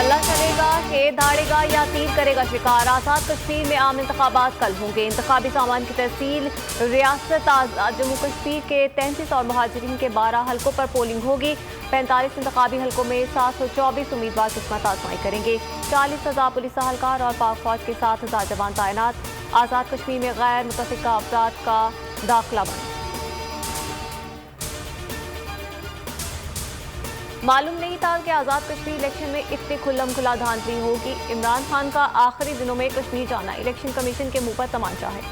हल्ला चलेगा, शेर दहाड़ेगा या तीर करेगा शिकार। आज़ाद कश्मीर में आम इंतखाबात कल होंगे। इंतखाबी सामान की तहसील रियासत जम्मू कश्मीर के 33 और मुहाजिरीन के 12 हलकों पर पोलिंग होगी। 45 इंतखाबी हलकों में 724 उम्मीदवार किस्मत आजमाई करेंगे। 40,000 पुलिस एहलकार और पाक फौज के 7,000 जवान तैनात। आज़ाद कश्मीर में गैर मुतफ़िका अफराद का दाखिला बंद। मालूम नहीं था कि आज़ाद कश्मीर इलेक्शन में इतनी खुल्लम खुला धांधली होगी। इमरान खान का आखिरी दिनों में कश्मीर जाना इलेक्शन कमीशन के मुंह पर तमाचा है।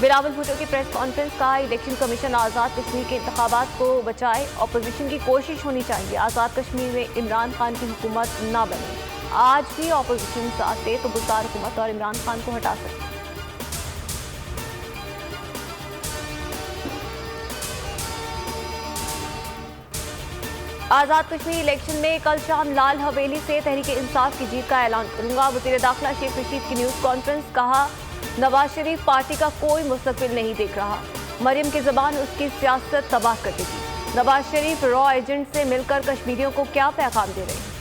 बिलावल भुट्टो की प्रेस कॉन्फ्रेंस का इलेक्शन कमीशन आज़ाद कश्मीर के इंतखाबात को बचाए। अपोजिशन की कोशिश होनी चाहिए आज़ाद कश्मीर में इमरान खान की हुकूमत ना बने। आज भी अपोजिशन साथ दे तो बुज़दार हुकूमत और इमरान खान को हटा सकते। आज़ाद कश्मीर इलेक्शन में कल शाम लाल हवेली से तहरीक इंसाफ की जीत का ऐलान करूंगा। वज़ीर दाखिला शेख रशीद की न्यूज़ कॉन्फ्रेंस। कहा, नवाज शरीफ पार्टी का कोई मुस्तकबिल नहीं देख रहा। मरियम की ज़बान उसकी सियासत तबाह कर देगी। नवाज शरीफ रॉ एजेंट से मिलकर कश्मीरियों को क्या पैगाम दे रहे हैं?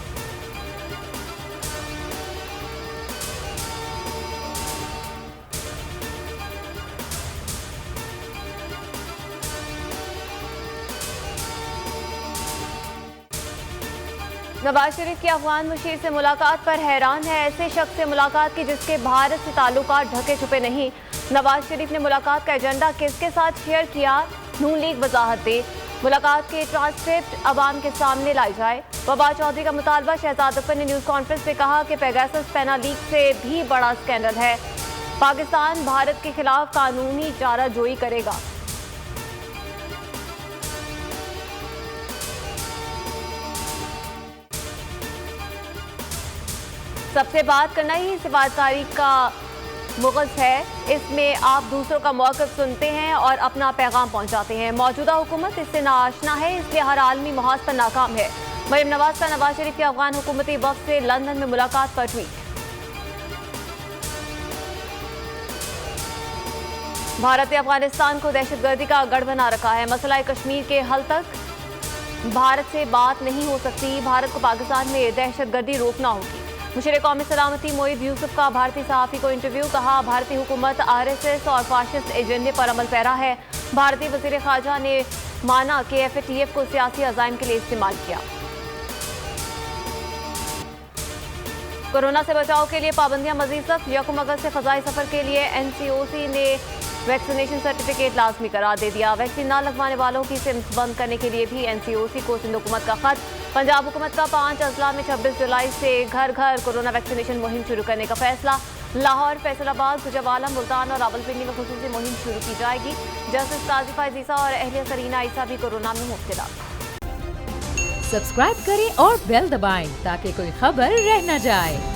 नवाज शरीफ की अफगान मुशीर से मुलाकात पर हैरान है। ऐसे शख्स से मुलाकात की जिसके भारत से ताल्लुकात ढके छुपे नहीं। नवाज शरीफ ने मुलाकात का एजेंडा किसके साथ शेयर किया, नून लीग वजाहत दे। मुलाकात के ट्रांसक्रिप्ट अवाम के सामने लाई जाए। वबा चौधरी का मुतालबा। शहजाद अख्तर ने न्यूज़ कॉन्फ्रेंस में कहा कि पेगासस पैना लीक से भी बड़ा स्कैंडल है। पाकिस्तान भारत के खिलाफ कानूनी चाराजोई करेगा। सबसे बात करना ही सिफारतकारी का मुग़ज़ है। इसमें आप दूसरों का मौक़िफ़ सुनते हैं और अपना पैगाम पहुंचाते हैं। मौजूदा हुकूमत इससे नाआशना है, इसलिए हर आलमी महाज पर नाकाम है। मरियम नवाज का नवाज शरीफ की अफगान हुकूमती वफ़द से लंदन में मुलाकात पर ट्वीट। भारत ने अफगानिस्तान को दहशतगर्दी का गढ़ बना रखा है। मसला कश्मीर के हल तक भारत से बात नहीं हो सकती। भारत को पाकिस्तान में दहशतगर्दी रोकना होगी। मुशीर कौमी सलामती मोईद यूसुफ का भारतीय सहाफ़ी को इंटरव्यू। कहा, भारतीय हुकूमत RSS और फाशिस्ट एजेंडे पर अमल पैरा है। भारतीय वज़ीर ख़ारजा ने माना कि FATF को सियासी अज़ाइम के लिए इस्तेमाल किया। कोरोना से बचाव के लिए पाबंदियां मज़ीद सख्त। 1 अगस्त से फ़ज़ाई सफ़र के लिए NCOC ने वैक्सीनेशन सर्टिफिकेट लाजमी करार दे दिया। वैक्सीन ना लगवाने वालों की सिम्स बंद करने के लिए भी NCOC को सिंध हुकूमत का खत। पंजाब हुकूमत का 5 अजला में 26 जुलाई से घर घर कोरोना वैक्सीनेशन मुहिम शुरू करने का फैसला। लाहौर, फैसलाबाद, गुजरावाला, मुल्तान और रावलपिंडी में खुसूसी मुहिम शुरू की जाएगी। जस्टिस काजी फायज़ ईसा और अहलिया सरीना ईसा भी कोरोना में मुब्तला। सब्सक्राइब करें और बेल दबाएं ताकि कोई खबर रह न जाए।